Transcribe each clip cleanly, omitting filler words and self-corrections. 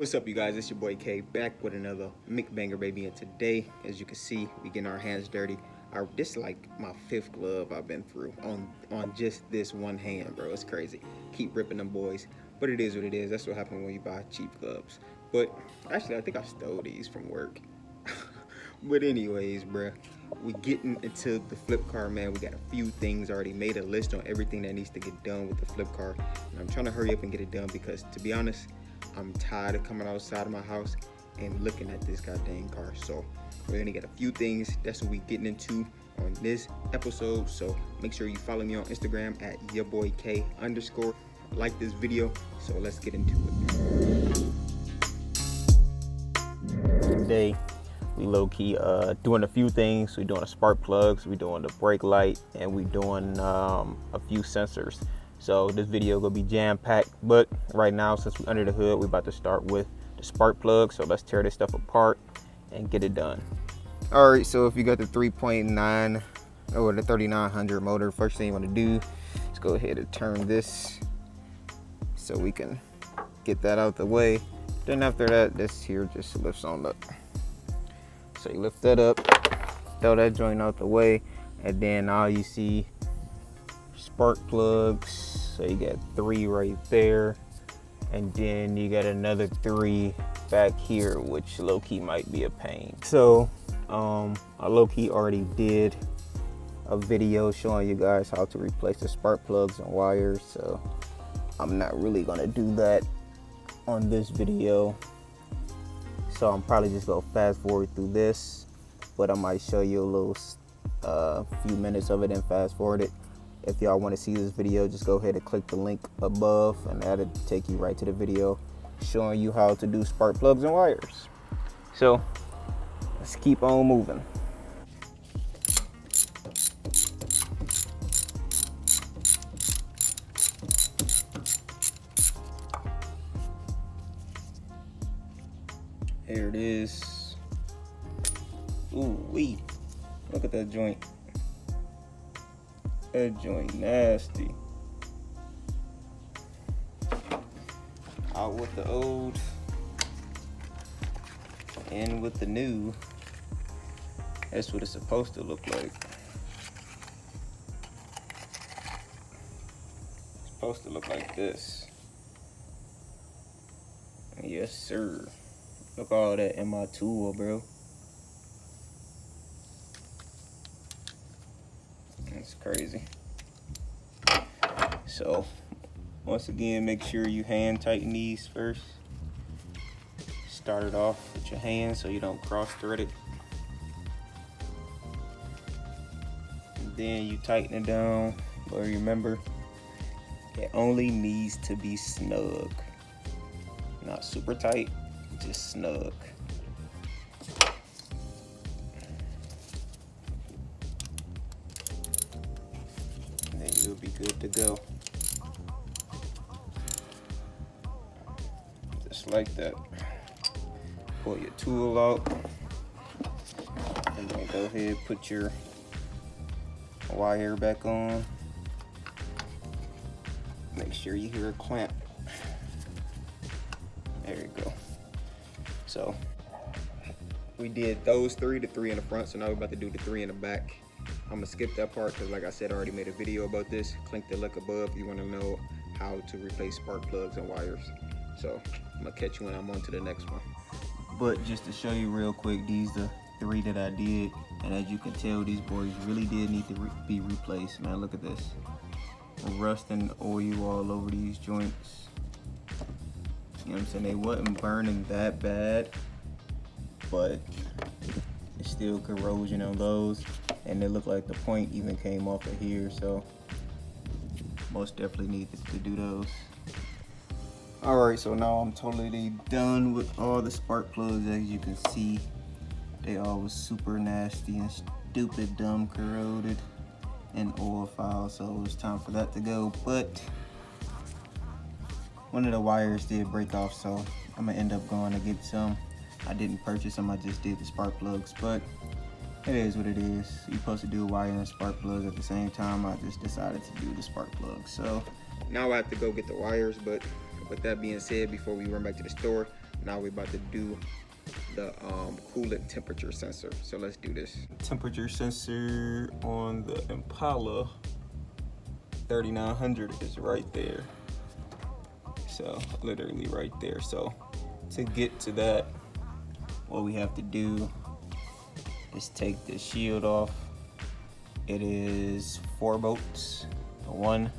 What's up, you guys? It's your boy K back with another McBanger, baby. And today, as you can see, we getting our hands dirty. This is like my 5th glove I've been through on just this one hand, bro. It's crazy. Keep ripping them boys, but it is what it is. That's what happens when you buy cheap gloves. But actually, I think I stole these from work. But anyways, bro, we getting into the flip car, man. We got a few things already made, a list on everything that needs to get done with the flip car, and I'm trying to hurry up and get it done because, to be honest, I'm tired of coming outside of my house and looking at this goddamn car. So we're gonna get a few things. That's what we getting into on this episode. So make sure you follow me on Instagram at yourboyk_. Like this video. So let's get into it. Today we low-key doing a few things. We're doing a spark plugs, we're doing the brake light, and we're doing a few sensors. So this video gonna be jam-packed, but right now, since we're under the hood, we're about to start with the spark plug. So let's tear this stuff apart and get it done. All right, so if you got the 3.9 or the 3900 motor, first thing you wanna do is go ahead and turn this so we can get that out the way. Then after that, this here just lifts on up. So you lift that up, throw that joint out the way, and then all you see spark plugs. So you got 3 right there, and then you got another 3 back here, which low-key might be a pain. So I low-key already did a video showing you guys how to replace the spark plugs and wires, so I'm not really gonna do that on this video. So I'm probably just gonna fast forward through this, but I might show you a little few minutes of it and fast forward it. If y'all want to see this video, just go ahead and click the link above, and that'll take you right to the video showing you how to do spark plugs and wires. So let's keep on moving. Here it is. Ooh wee! Look at that joint. That joint nasty. Out with the old, in with the new. That's what it's supposed to look like. It's supposed to look like this. Yes, sir. Look all that in my tool, bro. It's crazy. So once again, make sure you hand tighten these first. Start it off with your hand so you don't cross thread it. And then you tighten it down, but remember, it only needs to be snug. Not super tight, just snug. You'll be good to go. Just like that. Pull your tool out, and then go ahead, put your wire back on. Make sure you hear a clamp. There you go. So we did those 3, the 3 in the front, so now we're about to do the 3 in the back. I'm gonna skip that part because, like I said, I already made a video about this. Click the link above if you want to know how to replace spark plugs and wires. So I'm gonna catch you when I'm on to the next one. But just to show you real quick, these are 3 that I did, and as you can tell, these boys really did need to be replaced. Man, look at this, rust and oil all over these joints. You know what I'm saying? They wasn't burning that bad, but it's still corrosion on those. And it looked like the point even came off of here, so most definitely needed to do those. Alright, so now I'm totally done with all the spark plugs. As you can see, they all was super nasty and stupid, dumb, corroded, and oil foul, so it's time for that to go. But one of the wires did break off, so I'm gonna end up going to get some. I didn't purchase them, I just did the spark plugs, but it is what it is. You're supposed to do wire and spark plugs at the same time. I just decided to do the spark plugs. So now I have to go get the wires, but with that being said, before we run back to the store, Now we're about to do the coolant temperature sensor. So let's do this. Temperature sensor on the Impala 3900 is right there. So literally right there. So to get to that, what we have to do is take the shield off. It is 4 bolts. 1,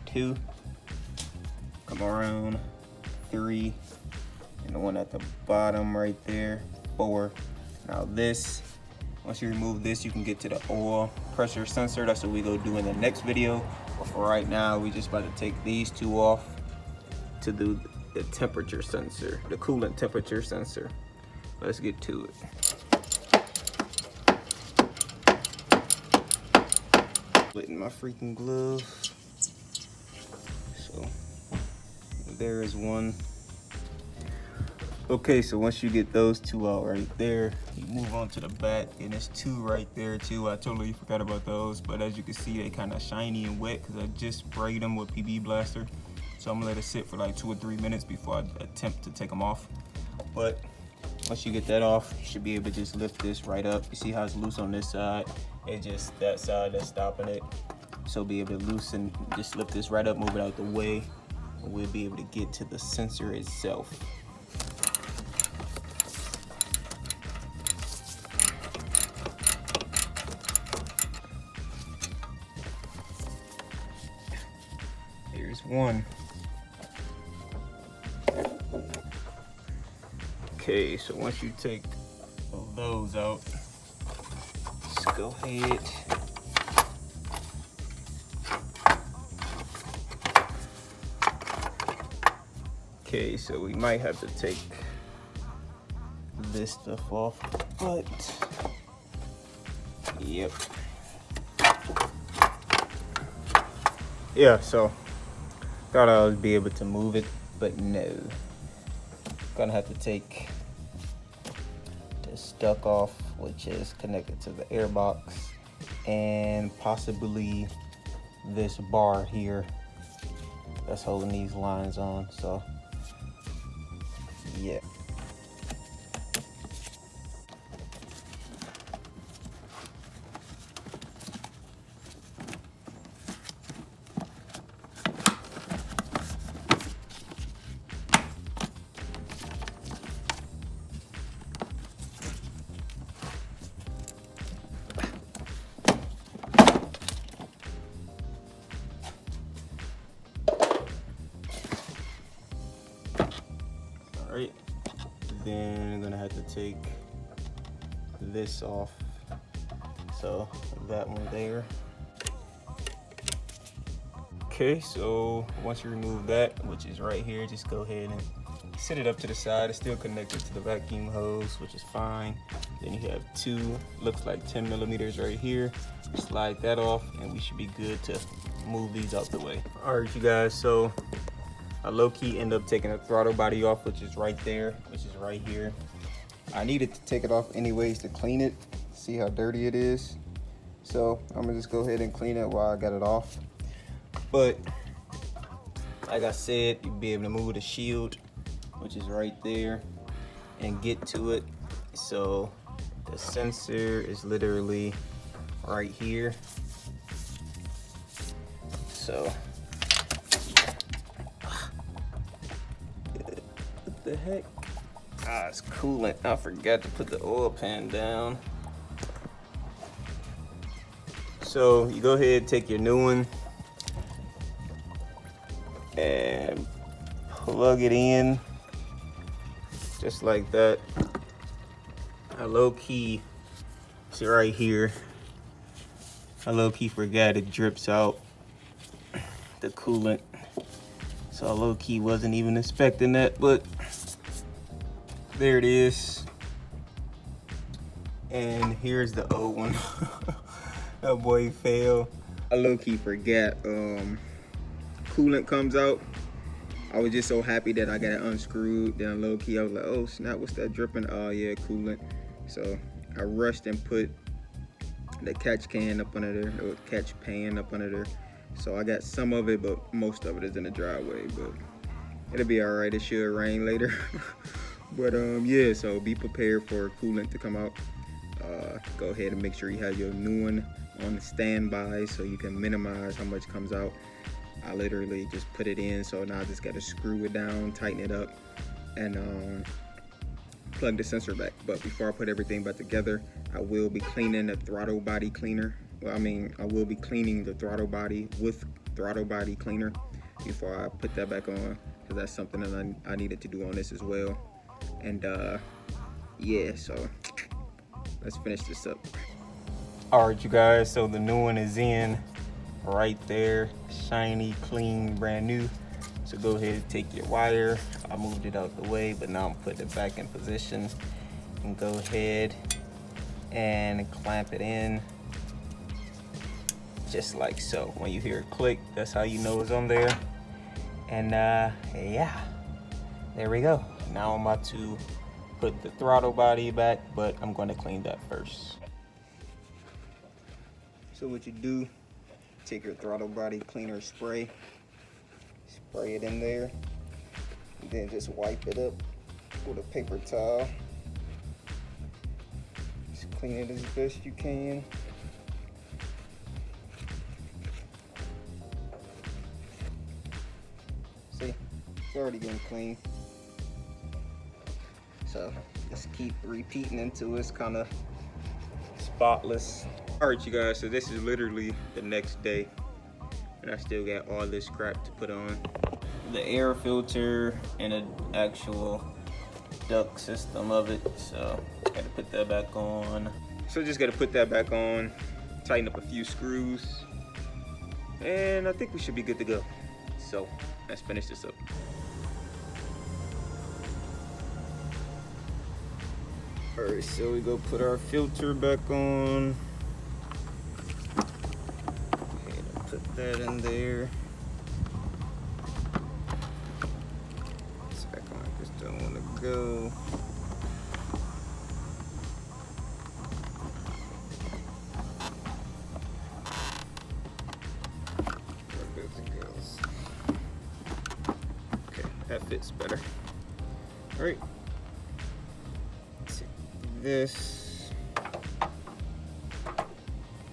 2, come around, 3, and the one at the bottom right there, 4. Now this, once you remove this, you can get to the oil pressure sensor. That's what we go do in the next video. But for right now, we just about to take these 2 off to do the temperature sensor, the coolant temperature sensor. Let's get to it. Splitting my freaking glove. So there is one. Okay, so once you get those 2 out right there, you move on to the back, and there's 2 right there too. I totally forgot about those, but as you can see, they kind of shiny and wet because I just sprayed them with PB Blaster. So I'm gonna let it sit for like 2 or 3 minutes before I attempt to take them off. But once you get that off, you should be able to just lift this right up. You see how it's loose on this side? It's just that side that's stopping it. So be able to loosen, just lift this right up, move it out the way, and we'll be able to get to the sensor itself. Here's one. Okay, so once you take those out, just go ahead. Okay, so we might have to take this stuff off, but yep. Yeah, so thought I would be able to move it, but no. Gonna have to take the stuck off, which is connected to the air box, and possibly this bar here that's holding these lines on. So yeah. Alright, then I'm gonna have to take this off. So that one there. Okay, so once you remove that, which is right here, just go ahead and set it up to the side. It's still connected to the vacuum hose, which is fine. Then you have 2, looks like 10 millimeters right here. Slide that off and we should be good to move these out the way. All right, you guys, so I low-key end up taking the throttle body off, which is right there, which is right here. I needed to take it off anyways to clean it. See how dirty it is? So I'm gonna just go ahead and clean it while I got it off. But like I said, you'll be able to move the shield, which is right there, and get to it. So the sensor is literally right here. So what the heck? Ah, it's coolant. I forgot to put the oil pan down. So you go ahead, take your new one and plug it in just like that. I low-key, see right here, I low-key forgot it drips out the coolant. So I low-key wasn't even expecting that, but there it is. And here's the old one. That boy failed. I low-key forgot coolant comes out. I was just so happy that I got it unscrewed. Then low-key I was like, oh snap, what's that dripping? Oh yeah, coolant. So I rushed and put the catch can up under there, or catch pan up under there. So I got some of it, but most of it is in the driveway. But It'll be all right. It should rain later. But yeah, so be prepared for coolant to come out. Go ahead and make sure you have your new one on the standby so you can minimize how much comes out. I literally just put it in, so now I just got to screw it down, tighten it up, and plug the sensor back. But before I put everything back together, I will be cleaning the throttle body cleaner. Well, I mean, I will be cleaning the throttle body with throttle body cleaner before I put that back on, because that's something that I needed to do on this as well. And yeah, so let's finish this up. All right, you guys, so the new one is in right there, shiny, clean, brand new. So go ahead and take your wire. I moved it out the way, but now I'm putting it back in position. And go ahead and clamp it in just like so. When you hear it click, that's how you know it's on there. And yeah, there we go. Now I'm about to put the throttle body back, but I'm going to clean that first. So what you do, take your throttle body cleaner spray it in there, and then just wipe it up with a paper towel. Just clean it as best you can. See, it's already getting clean. So just keep repeating until it's kind of spotless. All right, you guys, so this is literally the next day, and I still got all this crap to put on. The air filter and an actual duct system of it, so gotta put that back on. So just gotta put that back on, tighten up a few screws, and I think we should be good to go. So let's finish this up. All right, so we go put our filter back on. Put that in there. Second, I just don't want to go. Okay, that fits better. All right. Take this.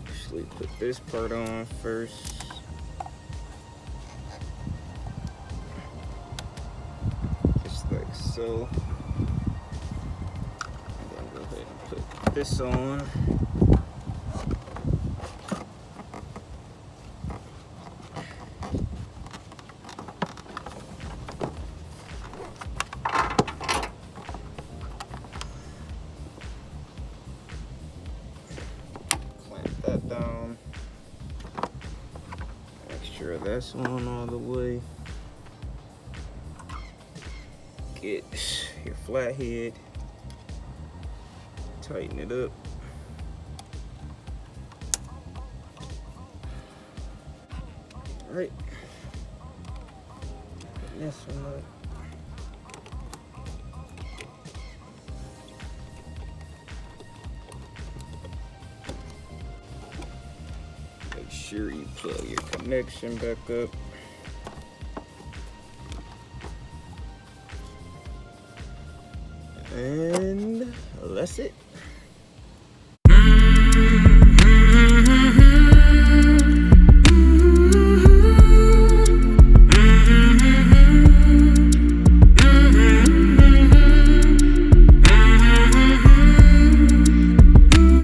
Actually, put this part on first. So I'm gonna go ahead and put this on. Clamp that down. Make sure that's on all the way. Get your flathead, tighten it up. All right, put this one up. Make sure you plug your connection back up. And that's it.